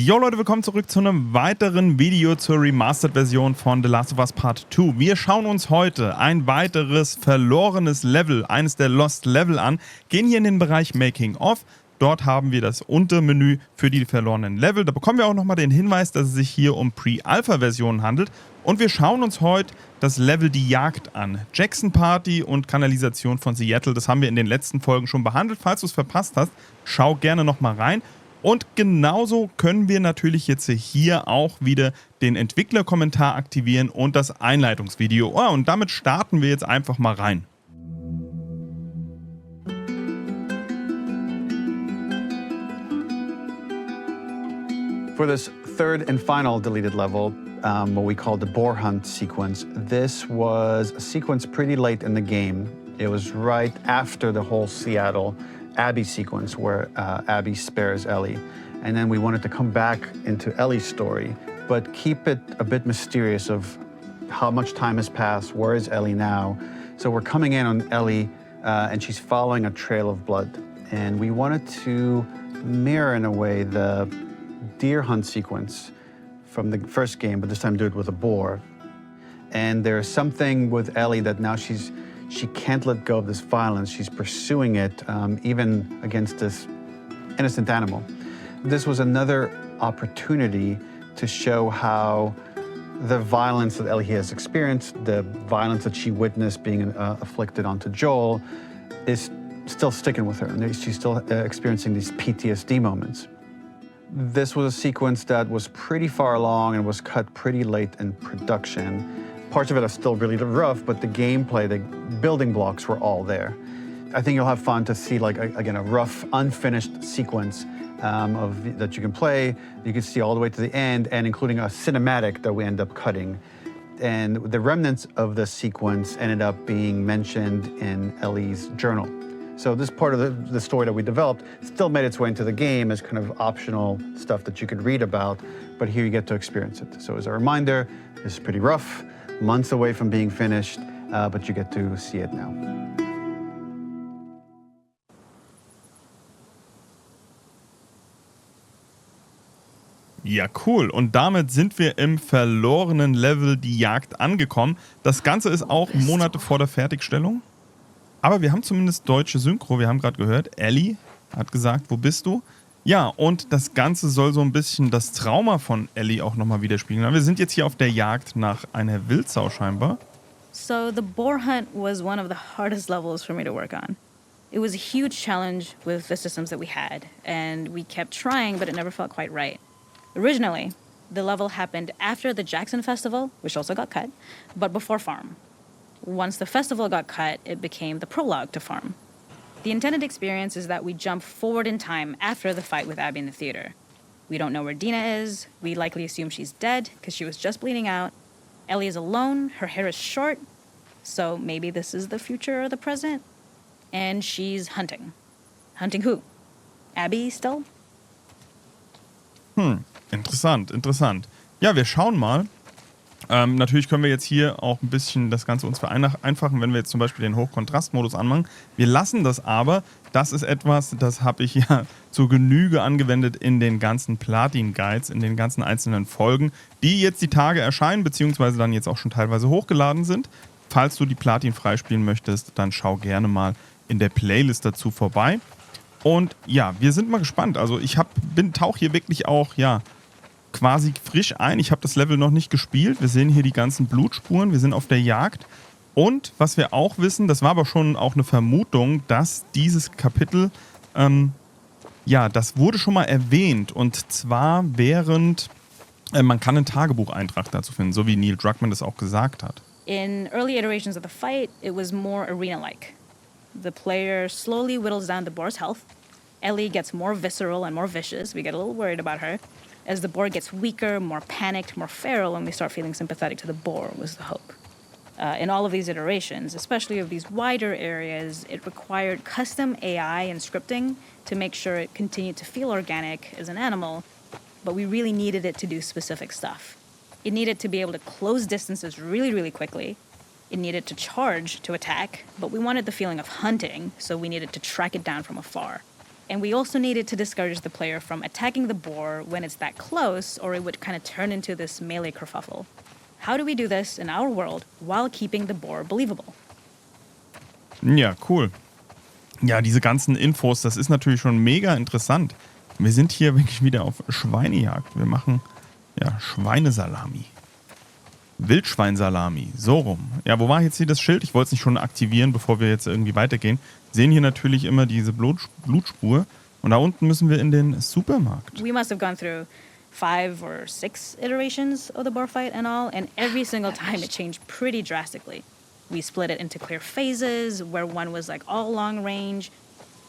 Jo Leute, willkommen zurück zu einem weiteren Video zur remastered Version von The Last of Us Part 2. Wir schauen uns heute ein weiteres verlorenes Level, eines der Lost Level an, gehen hier in den Bereich Making of. Dort haben wir das Untermenü für die verlorenen Level. Da bekommen wir auch nochmal den Hinweis, dass es sich hier um Pre Alpha Versionen handelt. Und wir schauen uns heute das Level Die Jagd an. Jackson Party und Kanalisation von Seattle, das haben wir in den letzten Folgen schon behandelt. Falls du es verpasst hast, schau gerne nochmal rein. Und genauso können wir natürlich jetzt hier auch wieder den Entwicklerkommentar aktivieren und das Einleitungsvideo. Oh, und damit starten wir jetzt einfach mal rein. For this third and final deleted level, what we call the boar hunt sequence, this was a sequence pretty late in the game. It was right after the whole Seattle Abby sequence where Abby spares Ellie. And then we wanted to come back into Ellie's story, but keep it a bit mysterious of how much time has passed, where is Ellie now? So we're coming in on Ellie and she's following a trail of blood. And we wanted to mirror in a way the deer hunt sequence from the first game, but this time do it with a boar. And there's something with Ellie that now she can't let go of this violence. She's pursuing it, even against this innocent animal. This was another opportunity to show how the violence that Ellie has experienced, the violence that she witnessed being afflicted onto Joel, is still sticking with her, and she's still experiencing these PTSD moments. This was a sequence that was pretty far along and was cut pretty late in production. Parts of it are still really rough, but the gameplay, the building blocks were all there. I think you'll have fun to see, like, again, a rough, unfinished sequence that you can play. You can see all the way to the end, and including a cinematic that we end up cutting. And the remnants of the sequence ended up being mentioned in Ellie's journal. So this part of the story that we developed still made its way into the game as kind of optional stuff that you could read about, but here you get to experience it. So as a reminder, this is pretty rough, months away from being finished, but you get to see it now. Ja, cool. Und damit sind wir im verlorenen Level Die Jagd angekommen. Das Ganze ist auch Monate vor der Fertigstellung. Aber wir haben zumindest deutsche Synchro. Wir haben gerade gehört, Ellie hat gesagt, wo bist du? Ja, und das Ganze soll so ein bisschen das Trauma von Ellie auch nochmal widerspiegeln. Wir sind jetzt hier auf der Jagd nach einer Wildsau scheinbar. So the boar hunt was one of the hardest levels for me to work on. It was a huge challenge with the systems that we had, and we kept trying, but it never felt quite right. Originally, the level happened after the Jackson Festival, which also got cut, but before Farm. Once the festival got cut, it became the prologue to Farm. The intended experience is that we jump forward in time after the fight with Abby in the theater. We don't know where Dina is. We likely assume she's dead because she was just bleeding out. Ellie is alone. Her hair is short. So maybe this is the future or the present. And she's hunting. Hunting who? Abby still? Interessant. Ja, wir schauen mal. Natürlich können wir jetzt hier auch ein bisschen das Ganze uns vereinfachen, wenn wir jetzt zum Beispiel den Hochkontrastmodus anmachen. Wir lassen das aber. Das ist etwas, das habe ich ja zur Genüge angewendet in den ganzen Platin-Guides, in den ganzen einzelnen Folgen, die jetzt die Tage erscheinen, beziehungsweise dann jetzt auch schon teilweise hochgeladen sind. Falls du die Platin freispielen möchtest, dann schau gerne mal in der Playlist dazu vorbei. Und ja, wir sind mal gespannt. Also ich tauche hier wirklich auch, ja, quasi frisch ein. Ich habe das Level noch nicht gespielt. Wir sehen hier die ganzen Blutspuren. Wir sind auf der Jagd. Und was wir auch wissen, das war aber schon auch eine Vermutung, dass dieses Kapitel, das wurde schon mal erwähnt. Und zwar während, man kann einen Tagebucheintrag dazu finden, so wie Neil Druckmann das auch gesagt hat. In early iterations of the fight, it was more arena-like. The player slowly whittles down the boar's health. Ellie gets more visceral and more vicious. We get a little worried about her. As the boar gets weaker, more panicked, more feral, and we start feeling sympathetic to the boar was the hope. In all of these iterations, especially of these wider areas, it required custom AI and scripting to make sure it continued to feel organic as an animal, but we really needed it to do specific stuff. It needed to be able to close distances really, really quickly. It needed to charge to attack, but we wanted the feeling of hunting, so we needed to track it down from afar. And we also needed to discourage the player from attacking the boar when it's that close, or it would kind of turn into this melee kerfuffle. How do we do this in our world while keeping the boar believable? Ja, cool. Ja, diese ganzen Infos, das ist natürlich schon mega interessant. Wir sind hier wirklich wieder auf Schweinejagd. Wir machen, ja, Schweinesalami. Wildschweinsalami, so rum. Ja, wo war jetzt hier das Schild? Ich wollte es nicht schon aktivieren, bevor wir jetzt irgendwie weitergehen. Sehen hier natürlich immer diese Blutspur. Und da unten müssen wir in den Supermarkt. We must have gone through 5 or 6 iterations of the boar fight and all, and every single time it changed pretty drastically. We split it into clear phases, where one was like all long range.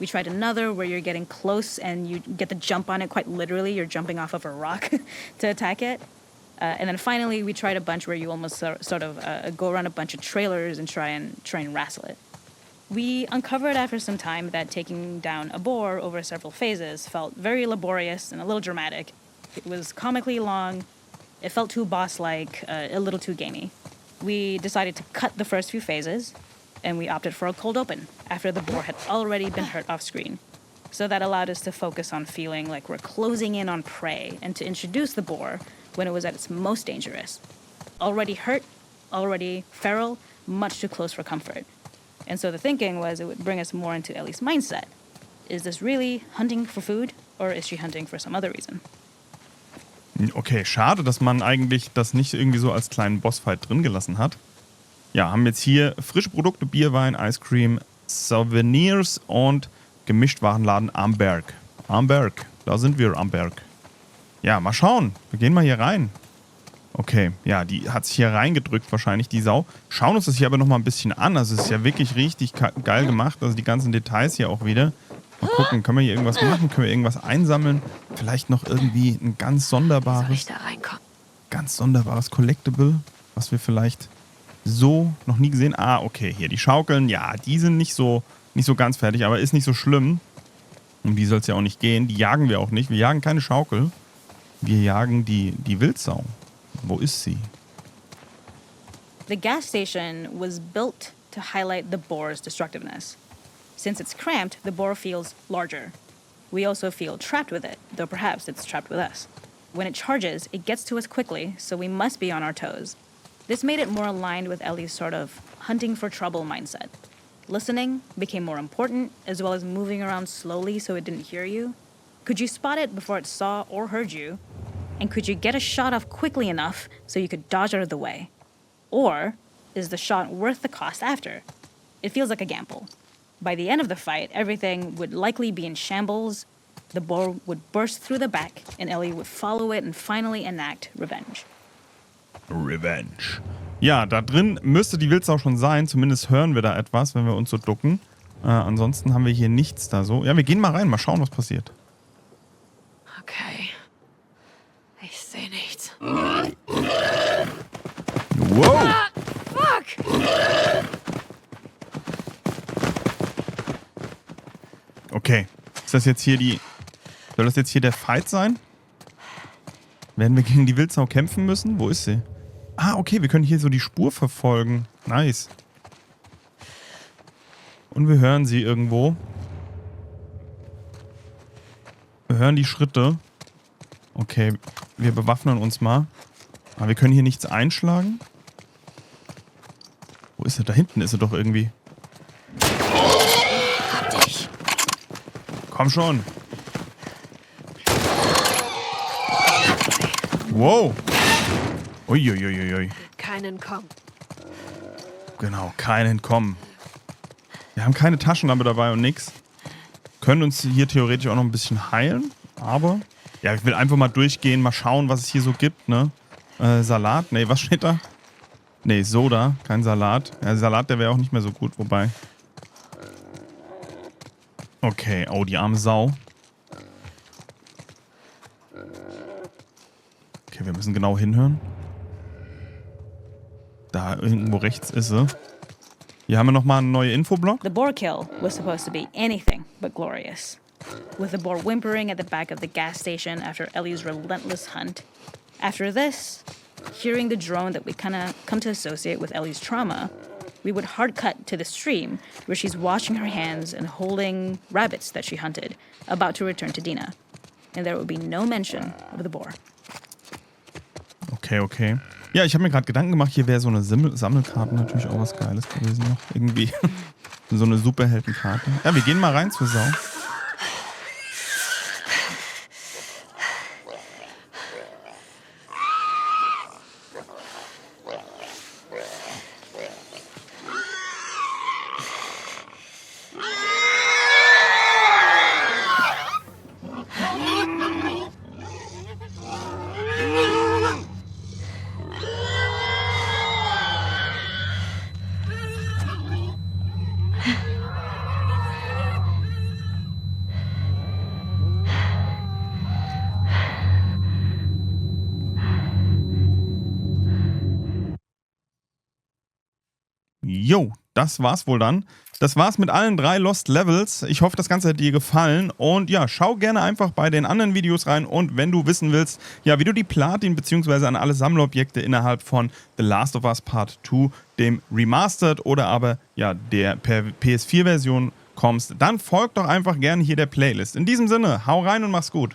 We tried another where you're getting close and you get the jump on it quite literally. You're jumping off of a rock to attack it. And then finally, we tried a bunch where you almost sort of go around a bunch of trailers and try and wrestle it. We uncovered after some time that taking down a boar over several phases felt very laborious and a little dramatic. It was comically long. It felt too boss-like, a little too gamey. We decided to cut the first few phases, and we opted for a cold open after the boar had already been hurt off-screen. So that allowed us to focus on feeling like we're closing in on prey and to introduce the boar when it was at its most dangerous. Already hurt, already feral, much too close for comfort. And so the thinking was it would bring us more into Ellie's mindset. Is this really hunting for food, or is she hunting for some other reason? Okay, schade, dass man eigentlich das nicht irgendwie so als kleinen Bossfight drin gelassen hat. Ja, haben jetzt hier frische Produkte, Bier, Wein, Ice Cream, Souvenirs und Gemischtwarenladen am Berg. Am Berg, da sind wir am Berg. Ja, mal schauen. Wir gehen mal hier rein. Okay, ja, die hat sich hier reingedrückt wahrscheinlich, die Sau. Schauen uns das hier aber nochmal ein bisschen an. Also es ist ja wirklich richtig geil gemacht. Also die ganzen Details hier auch wieder. Mal gucken, können wir hier irgendwas machen? Können wir irgendwas einsammeln? Vielleicht noch irgendwie ein ganz sonderbares Collectible, was wir vielleicht so noch nie gesehen. Ah, okay, hier die Schaukeln. Ja, die sind nicht so ganz fertig, aber ist nicht so schlimm. Um die soll es ja auch nicht gehen. Die jagen wir auch nicht. Wir jagen keine Schaukel. Wir jagen die Wildsau. Wo ist sie? The gas station was built to highlight the boar's destructiveness. Since it's cramped, the boar feels larger. We also feel trapped with it, though perhaps it's trapped with us. When it charges, it gets to us quickly, so we must be on our toes. This made it more aligned with Ellie's sort of hunting for trouble mindset. Listening became more important, as well as moving around slowly so it didn't hear you. Could you spot it before it saw or heard you? And could you get a shot off quickly enough so you could dodge out of the way? Or is the shot worth the cost after? It feels like a gamble. By the end of the fight, everything would likely be in shambles, the boar would burst through the back, and Ellie would follow it and finally enact revenge. Revenge. Ja, da drin müsste die Wildsau schon sein. Zumindest hören wir da etwas, wenn wir uns so ducken. Ansonsten haben wir hier nichts da so. Ja, wir gehen mal rein, mal schauen, was passiert. Okay. Ich sehe nichts. Wow! Ah, fuck! Okay. Ist das jetzt hier soll das jetzt hier der Fight sein? Werden wir gegen die Wildsau kämpfen müssen? Wo ist sie? Ah, okay, wir können hier so die Spur verfolgen. Nice. Und wir hören sie irgendwo. Wir hören die Schritte. Okay, wir bewaffnen uns mal. Aber wir können hier nichts einschlagen. Wo ist sie? Da hinten ist sie doch irgendwie. Hab dich. Komm schon. Wow. Uiuiuiui. Kein Entkommen. Genau, kein Entkommen. Wir haben keine Taschenlampe dabei und nix. Können uns hier theoretisch auch noch ein bisschen heilen. Aber, ja, ich will einfach mal durchgehen, mal schauen, was es hier so gibt, ne? Salat, ne, was steht da? Ne, Soda, kein Salat. Ja, Salat, der wäre auch nicht mehr so gut, wobei. Okay, oh, die arme Sau. Okay, wir müssen genau hinhören. Da irgendwo rechts ist sie. Hier haben wir nochmal einen neuen Infoblock. The boar kill was supposed to be anything but glorious. With the boar whimpering at the back of the gas station after Ellie's relentless hunt. After this, hearing the drone that we kind of come to associate with Ellie's trauma, we would hard cut to the stream where she's washing her hands and holding rabbits that she hunted, about to return to Dina. And there would be no mention of the boar. Okay, okay. Ja, ich habe mir gerade Gedanken gemacht, hier wäre so eine Sammelkarte natürlich auch was Geiles gewesen noch. Irgendwie so eine Superheldenkarte. Ja, wir gehen mal rein zur Sau. Jo, das war's wohl dann. Das war's mit allen 3 Lost Levels. Ich hoffe, das Ganze hat dir gefallen. Und ja, schau gerne einfach bei den anderen Videos rein. Und wenn du wissen willst, ja, wie du die Platin bzw. an alle Sammlerobjekte innerhalb von The Last of Us Part 2, dem Remastered oder aber ja der PS4-Version kommst, dann folg doch einfach gerne hier der Playlist. In diesem Sinne, hau rein und mach's gut.